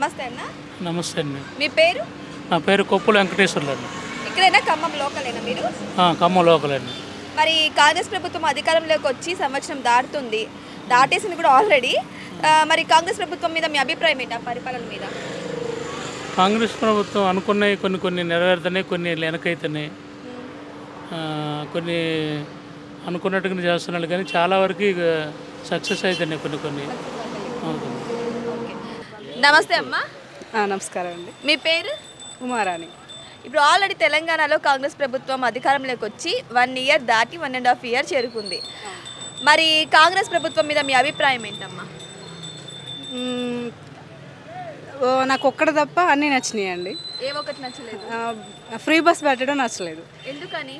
నమస్తే అన్న. నమస్తే అండి. మీ పేరు? నా పేరు కొప్పుల వెంకటేశ్వర్లు అండి. ఇక్కడైనా ఖమ్మం లోకలేనా మీరు? ఖమ్మం లోకల్ అండి. మరి కాంగ్రెస్ ప్రభుత్వం అధికారంలోకి వచ్చి సంవత్సరం దాటేసింది కూడా ఆల్రెడీ. మరి కాంగ్రెస్ ప్రభుత్వం మీద మీ అభిప్రాయం ఏంటి, ఆ పరిపాలన మీద? కాంగ్రెస్ ప్రభుత్వం అనుకున్నవి కొన్ని నెరవేరుతున్నాయి, కొన్ని వెనకైతున్నాయి, కొన్ని అనుకున్నట్టుగా చేస్తున్నాడు, కానీ చాలా వరకు సక్సెస్ అవుతున్నాయి కొన్ని. నమస్తే అమ్మా. నమస్కారం అండి. మీ పేరు? ఉమారాణి. ఇప్పుడు ఆల్రెడీ తెలంగాణలో కాంగ్రెస్ ప్రభుత్వం అధికారంలోకి వచ్చి 1 ఇయర్ దాటి 1.5 ఇయర్ చేరుకుంది. మరి కాంగ్రెస్ ప్రభుత్వం మీద మీ అభిప్రాయం ఏంటమ్మా? నాకు ఒక్కటి తప్ప అన్నీ నచ్చినాయి అండి. ఏ ఒక్కటి నచ్చలేదు? ఫ్రీ బస్ పెట్టడం నచ్చలేదు. ఎందుకని?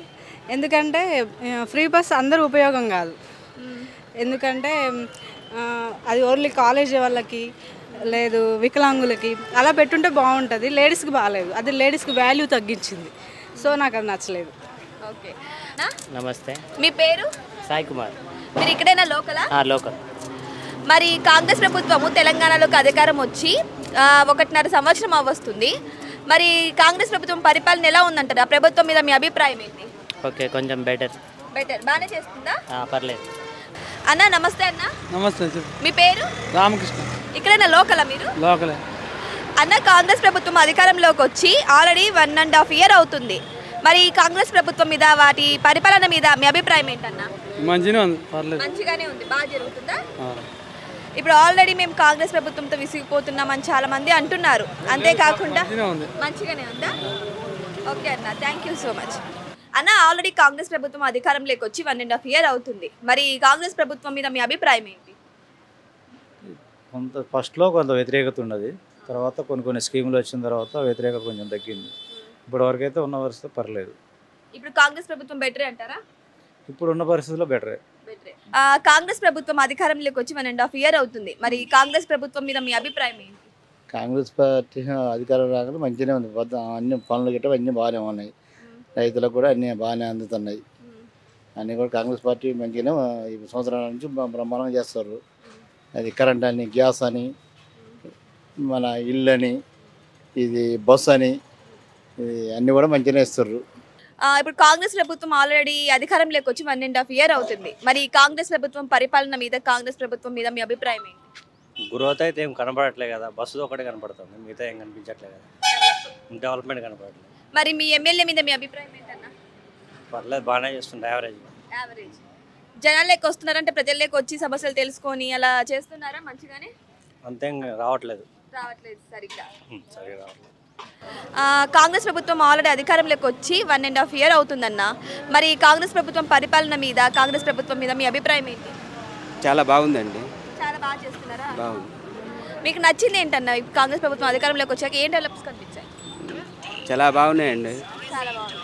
ఎందుకంటే ఫ్రీ బస్ అందరూ ఉపయోగం కాదు. ఎందుకంటే అది ఓన్లీ కాలేజీ వాళ్ళకి లేదు, వికలాంగులకి అలా పెట్టుంటే బాగుంటుంది. లేడీస్కి బాగాలేదు, అది లేడీస్కి వాల్యూ తగ్గించింది. సో నాకు అది నచ్చలేదు. ఓకే. నమస్తే. మీ పేరు? సాయి కుమార్. మీరు ఇక్కడైనా లోకలా? లోకల్. మరి కాంగ్రెస్ ప్రభుత్వము తెలంగాణలోకి అధికారం వచ్చి 1.5 సంవత్సరం అవ్వస్తుంది. మరి కాంగ్రెస్ ప్రభుత్వం పరిపాలన ఎలా ఉందంటారు? ఆ ప్రభుత్వం మీద మీ అభిప్రాయం ఏంటి? ఓకే, కొంచెం బెటర్. బాగానే చేస్తుందా? పర్లేదు. అన్న నమస్తే. అన్న నమస్తే. మీ పేరు? రామకృష్ణ. ఇక్కడైనా లోకలా మీరు? లోకలే. అన్న, కాంగ్రెస్ ప్రభుత్వం అధికారంలోకి వచ్చి ఆల్రెడీ 1.5 ఇయర్ అవుతుంది. మరి కాంగ్రెస్ ప్రభుత్వం మీద, వాటి పరిపాలన మీద మీ అభిప్రాయం ఏంటన్నా? మంచిగానే ఉంది, బాగా జరుగుతుందా? ఇప్పుడు ఆల్రెడీ మేము కాంగ్రెస్ ప్రభుత్వంతో విసిగిపోతున్నామని చాలా మంది అంటున్నారు. అంతేకాకుండా మంచిగానే ఉందా? ఓకే అన్న, థ్యాంక్ యూ సో మచ్. అన్న, ఆల్రెడీ కాంగ్రెస్ ప్రభుత్వం అధికారంలోకి వచ్చి 1.5 ఇయర్ అవుతుంది. మరి కాంగ్రెస్ ప్రభుత్వం మీద మీ అభిప్రాయం ఏంటి? కొంత ఫస్ట్లో కొంత వ్యతిరేకత ఉన్నది, తర్వాత కొన్ని స్కీములు వచ్చిన తర్వాత వ్యతిరేకత కొంచెం తగ్గింది. ఇప్పటివరకు అయితే ఉన్న పరిస్థితి పర్లేదు. ఇప్పుడు కాంగ్రెస్ ప్రభుత్వం బెటరే అంటారా? ఇప్పుడు ఉన్న పరిస్థితుల్లో బెటరే. కాంగ్రెస్ ప్రభుత్వం అధికారంలోకి వచ్చి 1.5 ఇయర్ అవుతుంది. మరి కాంగ్రెస్ ప్రభుత్వం మీద మీ అభిప్రాయం ఏంటి? కాంగ్రెస్ పార్టీ అధికారం రాగానే మంచిగానే ఉంది. అన్ని పనులు గిట్ట అన్నీ బాగానే ఉన్నాయి. రైతులకు కూడా అన్నీ బాగానే అందుతున్నాయి. అన్నీ కూడా కాంగ్రెస్ పార్టీ మంచిగానే ఈ సంవత్సరాల నుంచి బ్రహ్మాండంగా చేస్తారు. అది కరెంట్ అని, గ్యాస్ అని, మన ఇల్లు అని, ఇది బస్ అని, ఇది అన్నీ కూడా మంచిగానే ఇస్తారు. ఇప్పుడు కాంగ్రెస్ ప్రభుత్వం ఆల్రెడీ అధికారంలోకి వచ్చి 1.5 ఇయర్ అవుతుంది. మరి కాంగ్రెస్ ప్రభుత్వం పరిపాలన మీద, కాంగ్రెస్ ప్రభుత్వం మీద మీ అభిప్రాయం ఏంటి? గ్రోత్ అయితే ఏం కనపడట్లేదు కదా, బస్సు ఒకటే కనపడుతుంది, మిగతా ఏం కనిపించట్లేదు కదా, డెవలప్మెంట్ కనపడట్లేదు. మరి మీ ఎమ్మెల్యే మీద మీ అభిప్రాయం ఏంటన్నా? పర్లేదు, బాగానే చేస్తుంది. యావరేజ్. జనాల్లోకి వస్తున్నారంటే ప్రజల్లోకి వచ్చి సమస్యలు తెలుసుకొని అలా చేస్తున్నారా మంచిగానే? అంతేం రావట్లేదు సరిగ్గా రావట్లేదు. కాంగ్రెస్ ప్రభుత్వం ఆల్రెడీ అధికారంలోకి వచ్చి 1.5 ఇయర్ అవుతుందన్న. మరి కాంగ్రెస్ ప్రభుత్వం పరిపాలన మీద, కాంగ్రెస్ ప్రభుత్వం మీద మీ అభిప్రాయం ఏంటి? చాలా బాగుందండి. చాలా బాగా చేస్తున్నారా? బాగుంది. మీకు నచ్చింది ఏంటన్నా? కాంగ్రెస్ ప్రభుత్వం అధికారంలోకి వచ్చాక ఏం డెవలప్స్ కనిపించాయి? చాలా బాగున్నాయండి. చాలా బాగుంది.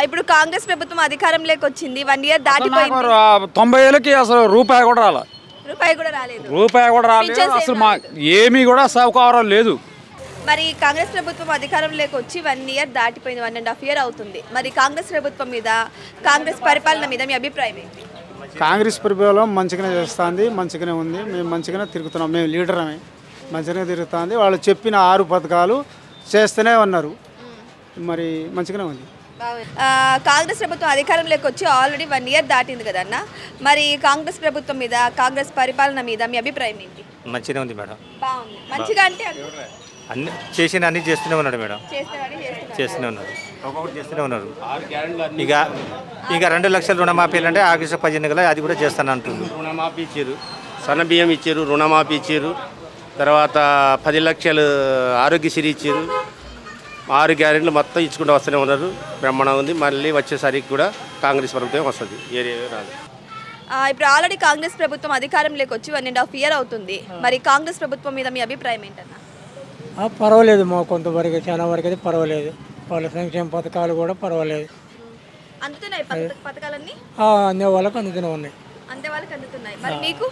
ఇప్పుడు కాంగ్రెస్ ప్రభుత్వం అధికారంలోకి వచ్చింది, 1 ఇయర్ దాటిపోయింది. 90 ఏళ్ళకి అసలు రూపాయి కూడా రాలేదు. అసలు మా ఏమీ కూడా సౌకర్యం లేదు. మరి కాంగ్రెస్ ప్రభుత్వం అధికారంలోకి వచ్చి 1 ఇయర్ దాటిపోయింది, 1.5 ఇయర్ అవుతుంది. మరి కాంగ్రెస్ ప్రభుత్వం మీద, కాంగ్రెస్ పరిపాలన మీద మీ అభిప్రాయం ఏంటి? కాంగ్రెస్ పరిపాలన మంచిగానే చేస్తుంది, మంచిగానే ఉంది. మేము మంచిగానే తిరుగుతున్నాం, మేము లీడరమే, మంచిగానే తిరుగుతుంది. వాళ్ళు చెప్పిన 6 పథకాలు చేస్తూనే ఉన్నారు, మరి మంచిగానే ఉంది. కాంగ్రెస్ ప్రభుత్వం అధికారంలోకి వచ్చి ఆల్రెడీ 1 ఇయర్ దాటింది కదన్న. మరి కాంగ్రెస్ ప్రభుత్వం మీద, కాంగ్రెస్ పరిపాలన మీద మీ అభిప్రాయం ఏంటి? మంచిగానే ఉంది మేడం. బాగుంది. మంచిగా అంటే అన్ని చేస్తూనే ఉన్నాడు మేడం, చేస్తూనే ఉన్నారు, ఒక్కొక్కటి చేస్తూనే ఉన్నారు. ఇక 2 లక్షల రుణమాఫీలు అంటే ఆగస్టు 15 అది కూడా చేస్తాను అంటుంది. రుణమాఫీ ఇచ్చారు, సన్న బియ్యం ఇచ్చారు, రుణమాఫీ ఇచ్చారు, తర్వాత 10 లక్షలు ఆరోగ్యశ్రీ ఇచ్చారు. 6 గ్యారెంటీలు మొత్తం ఇచ్చుకుంటూ వస్తూనే ఉన్నారు. బ్రహ్మాండంగా ఉంది. మళ్ళీ వచ్చేసరికి కూడా కాంగ్రెస్ ప్రభుత్వం వస్తుంది, ఏరియా రాదు. ఇప్పుడు ఆల్రెడీ కాంగ్రెస్ ప్రభుత్వం అధికారంలోకి వచ్చి 1.5 ఇయర్ అవుతుంది. మరి కాంగ్రెస్ ప్రభుత్వం మీద మీ అభిప్రాయం ఏంటన్నా? పర్వాలేదు, మా కొంతవరకు చాలా వరకు అయితే పర్వాలేదు. వాళ్ళ సంక్షేమ పథకాలు కూడా పర్వాలేదు. అందుతున్నాయి పథకాలన్నీ? అందే వాళ్ళకి అందుతూనే ఉన్నాయి. అందే వాళ్ళకి అందుతున్నాయి. మరి మీకు?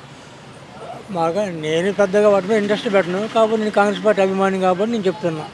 మాకు నేను పెద్దగా వాటి మీద ఇంట్రెస్ట్ పెట్టను, కాబట్టి నేను కాంగ్రెస్ పార్టీ అభిమాని కాబట్టి నేను చెప్తున్నా.